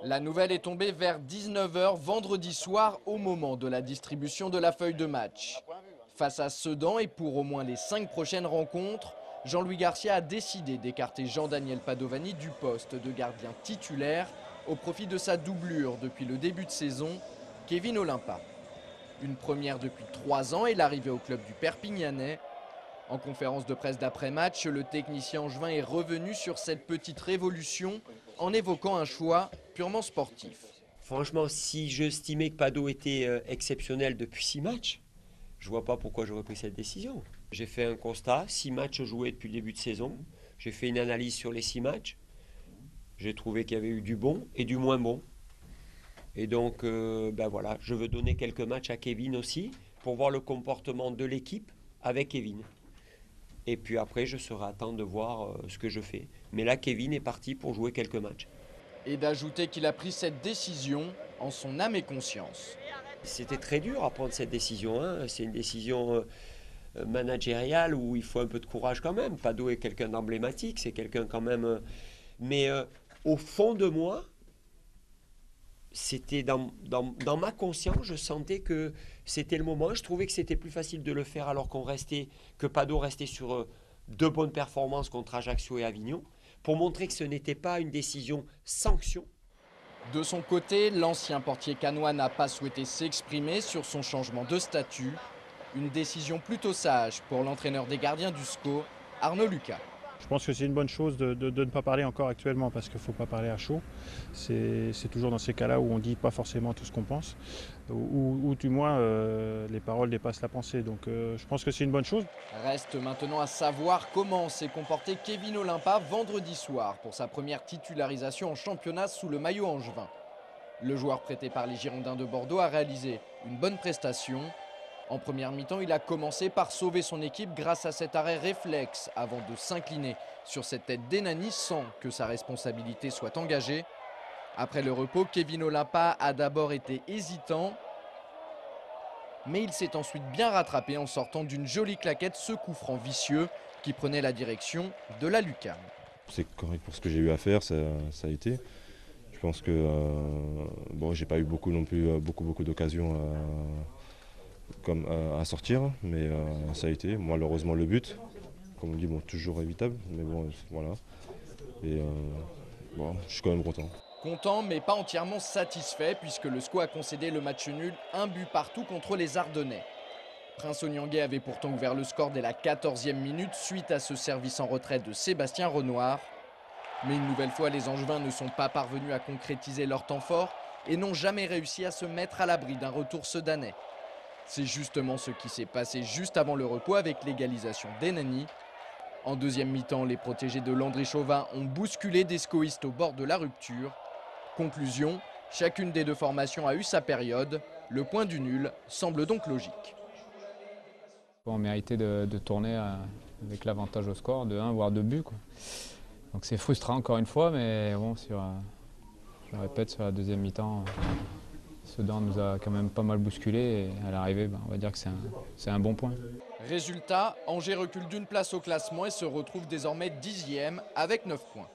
La nouvelle est tombée vers 19 h vendredi soir au moment de la distribution de la feuille de match. Face à Sedan et pour au moins les 5 prochaines rencontres, Jean-Louis Garcia a décidé d'écarter Jean-Daniel Padovani du poste de gardien titulaire au profit de sa doublure depuis le début de saison, Kevin Olimpa. Une première depuis 3 ans et l'arrivée au club du Perpignanais. En conférence de presse d'après-match, le technicien angevin est revenu sur cette petite révolution en évoquant un choix purement sportif. Franchement, si j'estimais que Pado était exceptionnel depuis 6 matchs, je ne vois pas pourquoi j'aurais pris cette décision. J'ai fait un constat, 6 matchs joués depuis le début de saison. J'ai fait une analyse sur les 6 matchs. J'ai trouvé qu'il y avait eu du bon et du moins bon. Et donc, voilà, je veux donner quelques matchs à Kevin aussi pour voir le comportement de l'équipe avec Kevin. Et puis après, je serai à temps de voir ce que je fais. Mais là, Kevin est parti pour jouer quelques matchs. Et d'ajouter qu'il a pris cette décision en son âme et conscience. C'était très dur à prendre cette décision, hein. C'est une décision managériale où il faut un peu de courage quand même. Pado est quelqu'un d'emblématique, c'est quelqu'un quand même... mais au fond de moi, c'était dans ma conscience, je sentais que c'était le moment. Je trouvais que c'était plus facile de le faire alors que Pado restait sur 2 bonnes performances contre Ajaccio et Avignon, pour montrer que ce n'était pas une décision sanction. De son côté, l'ancien portier cannois n'a pas souhaité s'exprimer sur son changement de statut. Une décision plutôt sage pour l'entraîneur des gardiens du SCO, Arnaud Lucas. Je pense que c'est une bonne chose de ne pas parler encore actuellement parce qu'il ne faut pas parler à chaud. C'est toujours dans ces cas-là où on ne dit pas forcément tout ce qu'on pense, ou du moins les paroles dépassent la pensée. Donc je pense que c'est une bonne chose. Reste maintenant à savoir comment s'est comporté Kevin Olimpa vendredi soir pour sa première titularisation en championnat sous le maillot angevin. Le joueur prêté par les Girondins de Bordeaux a réalisé une bonne prestation. En première mi-temps, il a commencé par sauver son équipe grâce à cet arrêt réflexe avant de s'incliner sur cette tête d'Enani sans que sa responsabilité soit engagée. Après le repos, Kevin Olimpa a d'abord été hésitant, mais il s'est ensuite bien rattrapé en sortant d'une jolie claquette ce coup franc vicieux qui prenait la direction de la lucarne. C'est correct pour ce que j'ai eu à faire, ça a été. Je pense que j'ai pas eu beaucoup d'occasions à sortir, mais ça a été. Malheureusement le but, comme on dit, toujours évitable, mais bon, voilà. Et je suis quand même content. Content mais pas entièrement satisfait puisque le SCO a concédé le match nul, 1 but partout contre les Ardennais. Prince Onyangé avait pourtant ouvert le score dès la 14e minute suite à ce service en retrait de Sébastien Renoir. Mais une nouvelle fois, les Angevins ne sont pas parvenus à concrétiser leur temps fort et n'ont jamais réussi à se mettre à l'abri d'un retour sedanais. C'est justement ce qui s'est passé juste avant le repos avec l'égalisation d'Enani. En deuxième mi-temps, les protégés de Landry Chauvin ont bousculé des scoïstes au bord de la rupture. Conclusion, chacune des 2 formations a eu sa période. Le point du nul semble donc logique. On méritait de tourner avec l'avantage au score de 1 voire 2 buts, quoi. Donc c'est frustrant encore une fois, mais bon, je répète, sur la deuxième mi-temps, Sedan nous a quand même pas mal bousculé et à l'arrivée, on va dire que c'est un bon point. Résultat, Angers recule d'1 place au classement et se retrouve désormais 10e avec 9 points.